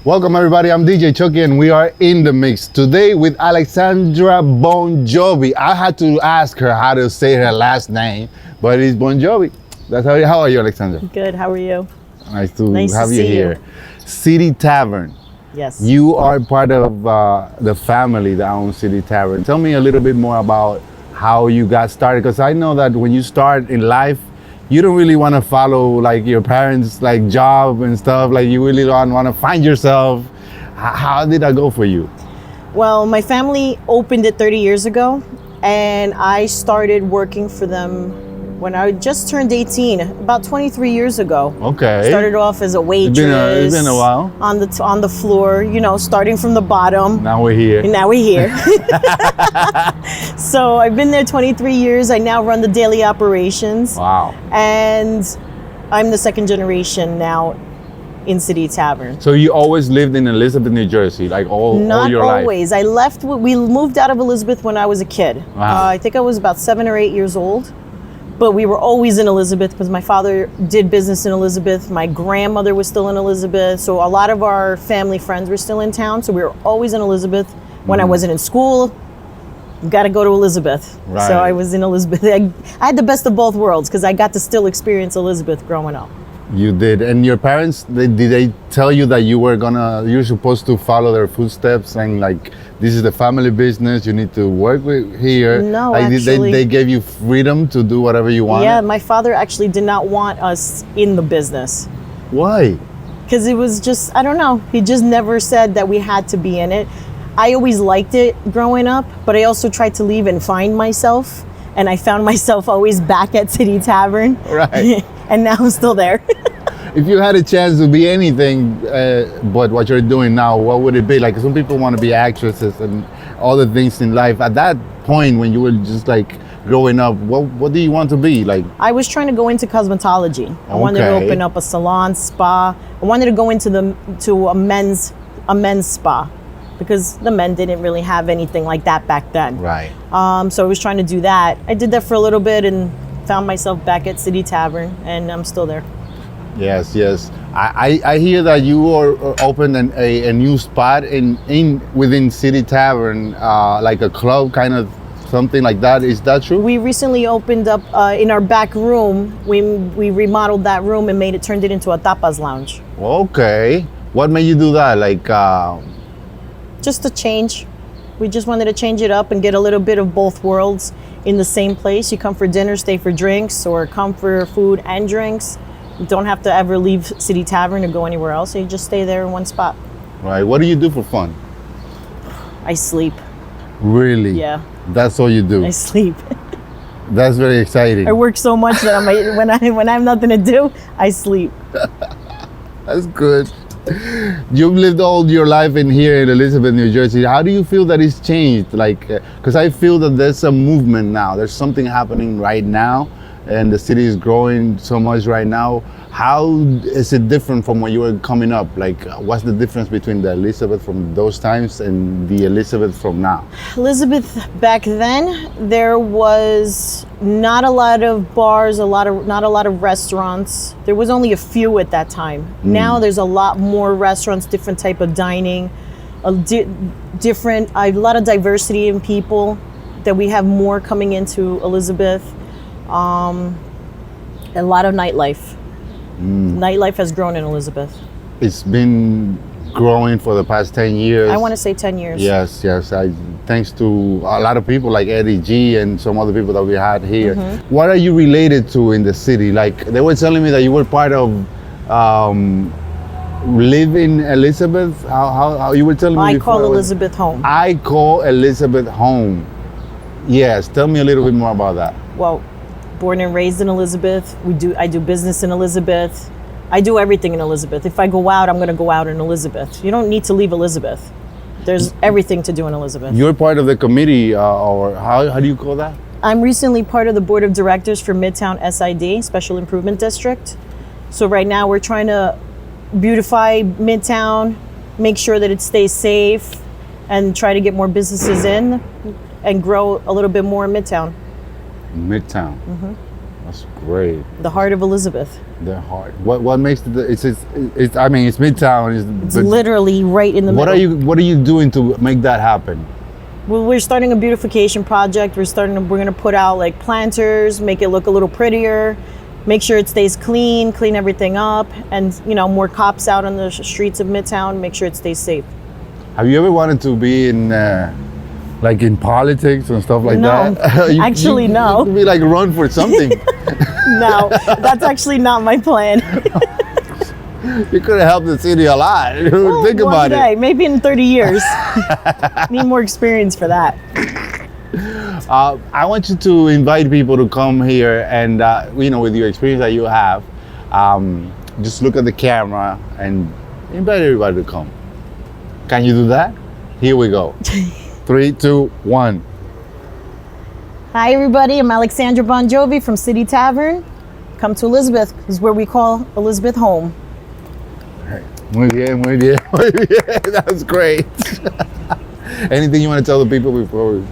Welcome everybody, I'm DJ Chucky and we are in the Mixx. Today with Alexandra Bongiovi. I had to ask her how to say her last name, but it's Bongiovi. How are you, Alexandra? Good, how are you? Nice to have you here. City Tavern. Yes. You are part of the family that owns City Tavern. Tell me a little bit more about how you got started, because I know that when you start in life, you don't really want to follow like your parents' like job and stuff. Like you really don't want to find yourself. How did that go for you? Well, my family opened it 30 years ago, and I started working for them when I just turned 18, about 23 years ago. Okay. Started off as a waitress. It's been a while. On the floor, you know, starting from the bottom. Now we're here. And now we're here. So I've been there 23 years. I now run the daily operations. Wow. And I'm the second generation now in City Tavern. So you always lived in Elizabeth, New Jersey, like all your life? Not always. I left, we moved out of Elizabeth when I was a kid. Wow. I think I was about 7 or 8 years old. But we were always in Elizabeth because my father did business in Elizabeth. My grandmother was still in Elizabeth. So a lot of our family friends were still in town. So we were always in Elizabeth. When I wasn't in school, got to go to Elizabeth. Right. So I was in Elizabeth. I had the best of both worlds because I got to still experience Elizabeth growing up. You did. And your parents, did they tell you that you're supposed to follow their footsteps and like, this is the family business, you need to work with here? No, like, actually. They gave you freedom to do whatever you want? Yeah, my father actually did not want us in the business. Why? Because it was just, I don't know. He just never said that we had to be in it. I always liked it growing up, but I also tried to leave and find myself. And I found myself always back at City Tavern. Right. And now I'm still there. If you had a chance to be anything but what you're doing now, what would it be? Like some people want to be actresses and all the things in life. At that point when you were just like growing up, what do you want to be? Like I was trying to go into cosmetology. I wanted to open up a salon, spa. I wanted to go into a men's spa because the men didn't really have anything like that back then. Right. So I was trying to do that. I did that for a little bit and found myself back at City Tavern, and I'm still there. Yes, yes. I hear that you opened a new spot within City Tavern, like a club kind of something like that. Is that true? We recently opened up in our back room. We remodeled that room and turned it into a tapas lounge. Okay. What made you do that? Like just a change. We just wanted to change it up and get a little bit of both worlds in the same place. You come for dinner, stay for drinks, or come for food and drinks. You don't have to ever leave City Tavern or go anywhere else. You just stay there in one spot. Right. What do you do for fun? I sleep. Really? Yeah. That's all you do? I sleep. That's very exciting. I work so much that when I have nothing to do, I sleep. That's good. You've lived all your life in here in Elizabeth, New Jersey. How do you feel that it's changed? Like, because I feel that there's a movement now. There's something happening right now, and the city is growing so much right now. How is it different from when you were coming up? Like, what's the difference between the Elizabeth from those times and the Elizabeth from now? Elizabeth, back then, there was not a lot of bars, not a lot of restaurants. There was only a few at that time. Now there's a lot more restaurants, different type of dining, a lot of diversity in people, that we have more coming into Elizabeth. A lot of nightlife. Nightlife has grown in Elizabeth. It's been growing for the past 10 years. I want to say 10 years. Yes. Thanks to a lot of people like Eddie G and some other people that we had here. What are you related to in the city? Like they were telling me that you were part of Live in Elizabeth. How you were telling me I before? call Elizabeth home. I call Elizabeth home. Yes, tell me a little bit more about that. Well, born and raised in Elizabeth. I do business in Elizabeth. I do everything in Elizabeth. If I go out, I'm going to go out in Elizabeth. You don't need to leave Elizabeth. There's everything to do in Elizabeth. You're part of the committee, or how do you call that? I'm recently part of the board of directors for Midtown SID, Special Improvement District. So right now we're trying to beautify Midtown, make sure that it stays safe, and try to get more businesses in and grow a little bit more in Midtown. Midtown. That's great. The heart of Elizabeth. The heart. What makes it's I mean, it's Midtown. It's literally right in the middle. What are you doing to make that happen? Well, we're starting a beautification project. We're going to put out like planters, make it look a little prettier, make sure it stays clean everything up, and more cops out on the streets of Midtown, make sure it stays safe. Have you ever wanted to be in like in politics and stuff like No. that? Actually, no. You could be like run for something. No, that's actually not my plan. You could have helped the city a lot. Well, Think one about day, it. maybe in 30 years. Need more experience for that. I want you to invite people to come here and, with your experience that you have, just look at the camera and invite everybody to come. Can you do that? Here we go. 3, 2, 1. Hi, everybody. I'm Alexandra Bongiovi from City Tavern. Come to Elizabeth. This is where we call Elizabeth home. Muy bien, muy bien, muy bien. That was great. Anything you want to tell the people before we...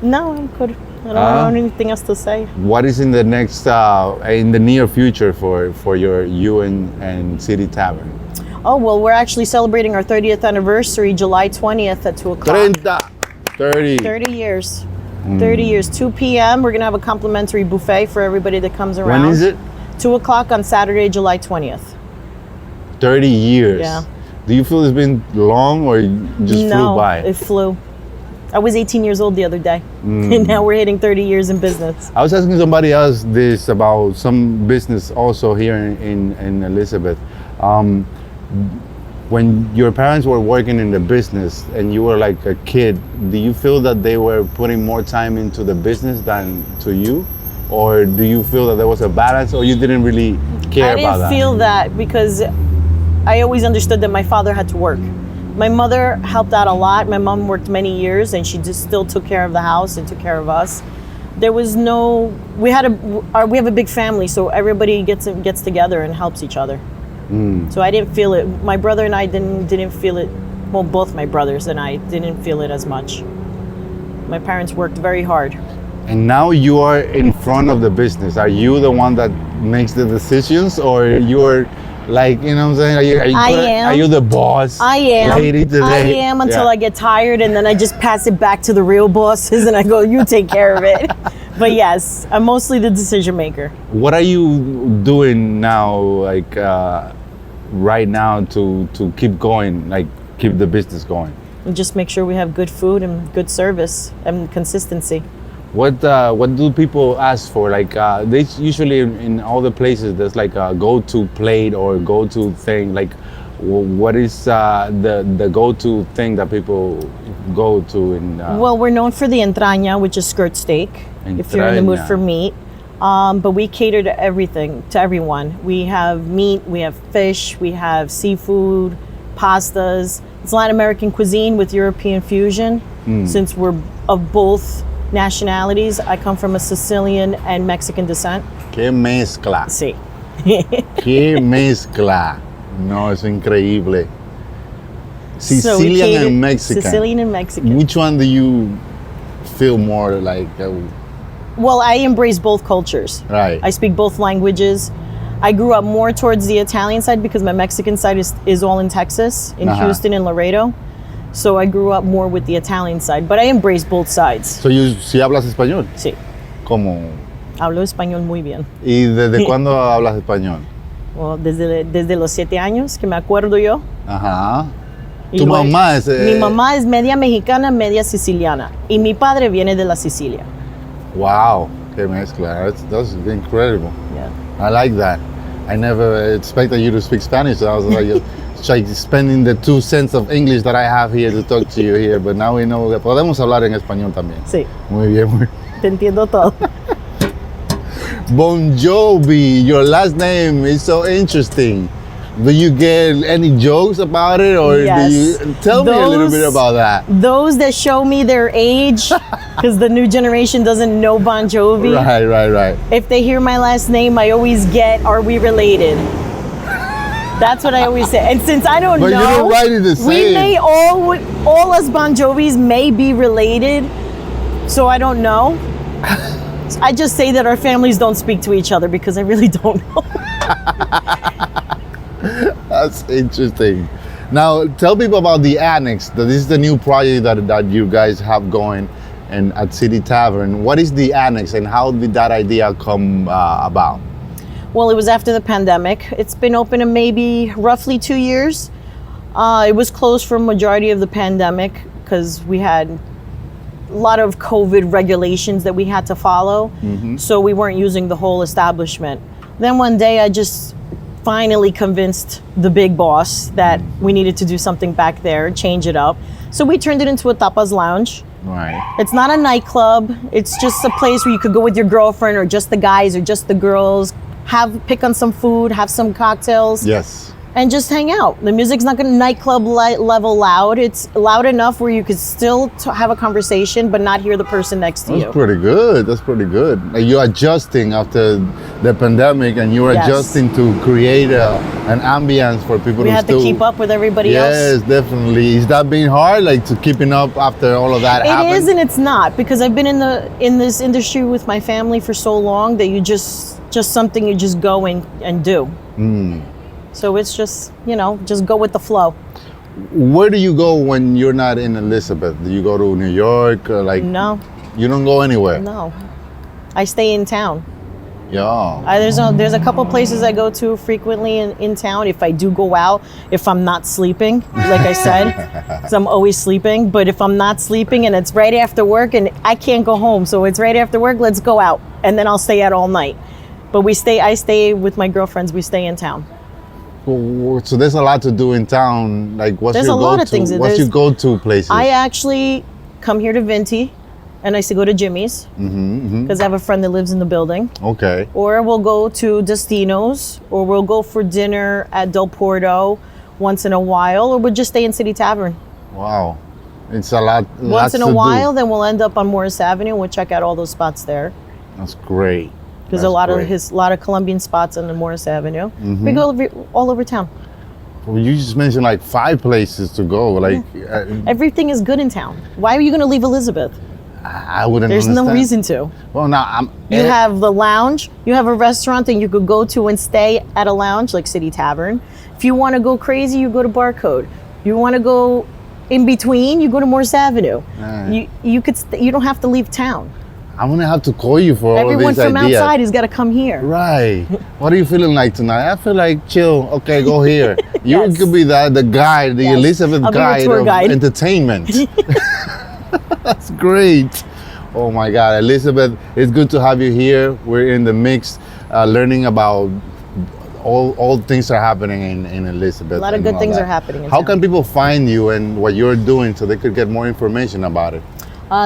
No, I'm good. I don't have anything else to say. What is in the next, in the near future for you and City Tavern? Oh, well, we're actually celebrating our 30th anniversary, July 20th at 2 o'clock. 30 years. 30 years, 2 p.m. We're going to have a complimentary buffet for everybody that comes around. When is it? 2 o'clock on Saturday, July 20th. 30 years. Yeah. Do you feel it's been long or you just flew by? No, it flew. I was 18 years old the other day, and now we're hitting 30 years in business. I was asking somebody else this about some business also here in Elizabeth. When your parents were working in the business and you were like a kid, do you feel that they were putting more time into the business than to you? Or do you feel that there was a balance, or you didn't really care about that? I didn't feel that because I always understood that my father had to work. My mother helped out a lot. My mom worked many years and she just still took care of the house and took care of us. There was no, we have a big family, so everybody gets together and helps each other. So I didn't feel it. My brother and I didn't feel it. Well, both my brothers and I didn't feel it as much. My parents worked very hard. And now you are in front of the business. Are you the one that makes the decisions, or you're like, you know what I'm saying? Are you the boss? I am. Lady today? I am until I get tired, and then I just pass it back to the real bosses and I go, you take care of it. But yes, I'm mostly the decision maker. What are you doing now, like right now to keep going, like keep the business going? And just make sure we have good food and good service and consistency. What do people ask for? Like they usually in all the places there's like a go-to plate or go-to thing. Like what is the go-to thing that people go to in? Well, we're known for the entraña, which is skirt steak. If you're in the mood for meat. But we cater to everything, to everyone. We have meat, we have fish, we have seafood, pastas. It's Latin American cuisine with European fusion. Since we're of both nationalities, I come from a Sicilian and Mexican descent. ¡Qué mezcla! Sí. ¡Qué mezcla! No, es increíble. Sicilian and Mexican. Sicilian and Mexican. Which one do you feel more like? Well, I embrace both cultures. Right. I speak both languages. I grew up more towards the Italian side because my Mexican side is all in Texas, in Houston and Laredo. So I grew up more with the Italian side, but I embrace both sides. So you sí hablas español? Sí. ¿Cómo? Hablo español muy bien. ¿Y desde cuándo hablas español? Well, desde los 7 años, que me acuerdo yo. Ajá. Mi mamá es media mexicana, media siciliana. Y mi padre viene de la Sicilia. Wow, qué mezcla. That's incredible. Yeah. I like that. I never expected you to speak Spanish. So I was like spending the 2 cents of English that I have here to talk to you here. But now we know that podemos hablar en español también. Sí. Muy bien, muy bien. Te entiendo todo. Bongiovi, your last name is so interesting. Do you get any jokes about it, or Yes. do you tell me a little bit about that? Those that show me their age, because the new generation doesn't know Bon Jovi. Right. If they hear my last name, I always get, "Are we related?" That's what I always say. And since I don't But know, you didn't write it the same. we may all us Bon Jovis may be related, so I don't know. I just say that our families don't speak to each other because I really don't know. That's interesting. Now, tell people about the Annex. This is the new project that you guys have going and at City Tavern. What is the Annex and how did that idea come about? Well, it was after the pandemic. It's been open in maybe roughly 2 years. It was closed for a majority of the pandemic because we had a lot of COVID regulations that we had to follow. So we weren't using the whole establishment. Then one day I just finally convinced the big boss that we needed to do something back there, change it up. So we turned it into a tapas lounge. Right. It's not a nightclub. It's just a place where you could go with your girlfriend or just the guys or just the girls, pick on some food, have some cocktails. Yes. And just hang out. The music's not going to nightclub level loud. It's loud enough where you could still have a conversation, but not hear the person next to you. That's pretty good. That's pretty good. Like you're adjusting after the pandemic, and you're adjusting to create an ambience for people. We had to keep up with everybody else. Yes, definitely. Is that being hard? Like to keeping up after all of that happened? It is, and it's not, because I've been in this industry with my family for so long that you just something you just go and do. So it's just, just go with the flow. Where do you go when you're not in Elizabeth? Do you go to New York or like? No. You don't go anywhere? No. I stay in town. Yeah. There's a couple places I go to frequently in town. If I do go out, if I'm not sleeping, like I said, because I'm always sleeping. But if I'm not sleeping and it's right after work and I can't go home, so it's right after work, let's go out. And then I'll stay out all night. But I stay with my girlfriends, we stay in town. So there's a lot to do in town. Like what's there's your a go-to? lot of things. What's your go-to places? I actually come here to Vinti, and I used to go to Jimmy's because I have a friend that lives in the building. Okay. Or we'll go to Destino's, or we'll go for dinner at Del Porto once in a while, or we'll just stay in City Tavern. Wow. It's a lot. Once in a while, then we'll end up on Morris Avenue. We'll check out all those spots there. That's great. There's a lot of Colombian spots on the Morris Avenue. We go all over town. Well, you just mentioned like 5 places to go. Like everything is good in town. Why are you going to leave Elizabeth? I wouldn't. There's understand. no reason to. Well, now You have the lounge. You have a restaurant that you could go to and stay at a lounge like City Tavern. If you want to go crazy, you go to Barcode. You want to go in between, you go to Morris Avenue. You don't have to leave town. I'm gonna have to call you for Everyone all of these from ideas. outside has got to come here. Right. What are you feeling like tonight? I feel like chill. Okay, go here. You Yes. could be the guide, the Elizabeth I'll be your guide tour of guide. entertainment. That's great. Oh my God, Elizabeth, it's good to have you here. We're in the Mixx, learning about all things are happening in Elizabeth. A lot of good things are happening in How town. can people find you and what you're doing so they could get more information about it?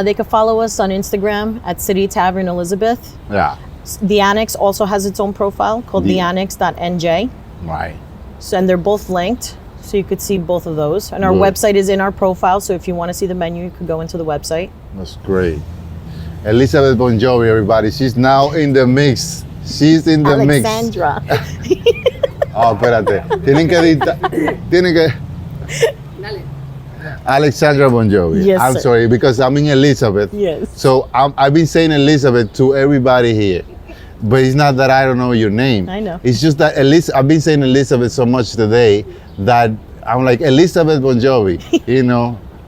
They can follow us on Instagram at City Tavern Elizabeth. Yeah. The Annex also has its own profile called theannex.nj. Right. So, and they're both linked, so you could see both of those. And our website is in our profile, so if you want to see the menu, you could go into the website. That's great. Elizabeth Bongiovi, everybody. She's now in the Mixx. She's in the Alexandra. Oh, espérate. Tienen que editar. Tienen que. Alexandra Bongiovi. Yes, I'm sir. sorry because I'm in Elizabeth. Yes. So I've been saying Elizabeth to everybody here, but it's not that I don't know your name. I know. It's just that I've been saying Elizabeth so much today that I'm like Elizabeth Bongiovi,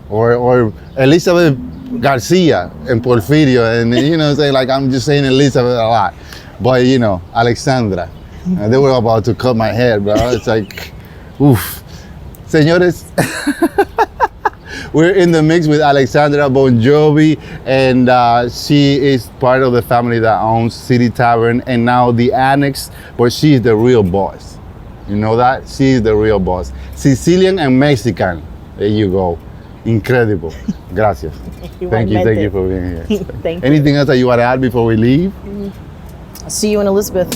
or Elizabeth Garcia and Porfirio, and saying like I'm just saying Elizabeth a lot, but Alexandra. They were about to cut my hair, bro. It's like, oof. Señores, we're in the Mixx with Alexandra Bongiovi, and she is part of the family that owns City Tavern and now the Annex, but she's the real boss. You know that? She's the real boss. Sicilian and Mexican. There you go. Incredible. Gracias. Thank you for being here. Thank you. Anything else that you want to add before we leave? See you in Elizabeth.